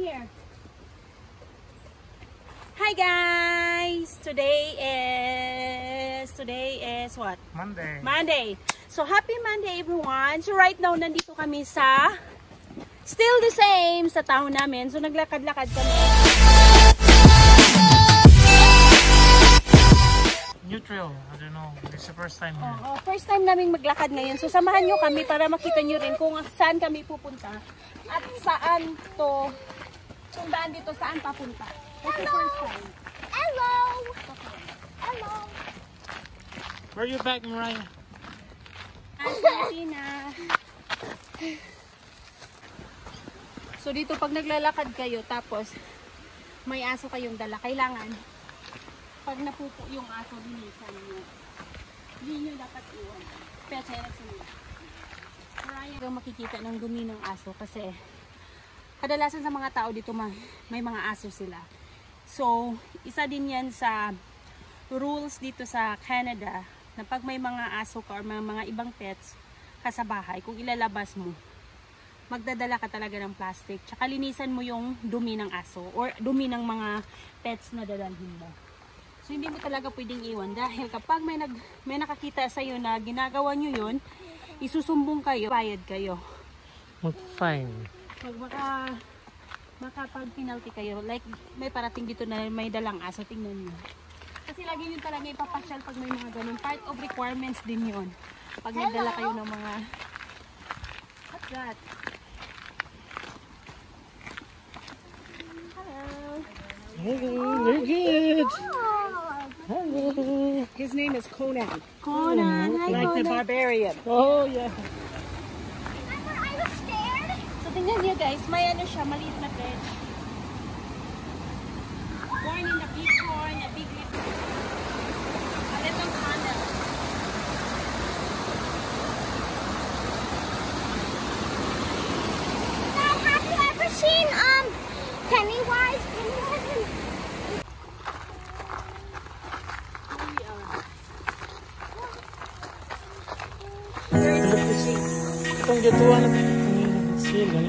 here. Hi guys! Today is what? Monday. So happy Monday everyone. So right now nandito kami sa still the same sa town namin. So naglakad-lakad kami. Neutral, I don't know. It's the first time here. First time naming maglakad ngayon. So samahan nyo kami para makita nyo rin kung saan kami pupunta at saan to, kung daan dito saan papunta. That's the first time. Hello. Hello. Where are you back, Mariah? Argentina. So dito pag naglalakad kayo tapos may aso kayong dala, kailangan pag napupo yung aso, linisan nyo. Hindi nyo dapat iwan. Pero sa'yo nagsimula. Maraya makikita ng dumi ng aso kasi kadalasan sa mga tao dito may mga aso sila. So, isa din yan sa rules dito sa Canada na pag may mga aso ka or mga ibang pets ka sa bahay, kung ilalabas mo, magdadala ka talaga ng plastic. Tsaka linisan mo yung dumi ng aso or dumi ng mga pets na dadalhin mo. So, hindi mo talaga pwedeng iwan dahil kapag may nakakita sa'yo na ginagawa nyo yun, isusumbong kayo, bayad kayo. Fine. Pag makapag-penalty kayo, like may parating dito na may dalang aso, tingnan nyo. Kasi lagi nyo talaga ipapasyal pag may mga ganun. Part of requirements din yun. Pag nagdala kayo ng mga... What's that? Hello. Hey, very good. Hello. His name is Conan. Conan. Like the barbarian. Oh, yeah. Remember, I was scared. So tingnan nyo guys, may ano siya, maliit na fish. Born in the bighorn, a big little. A little condor. Dad, have you ever seen Pennywise? Itong gatuan na sila.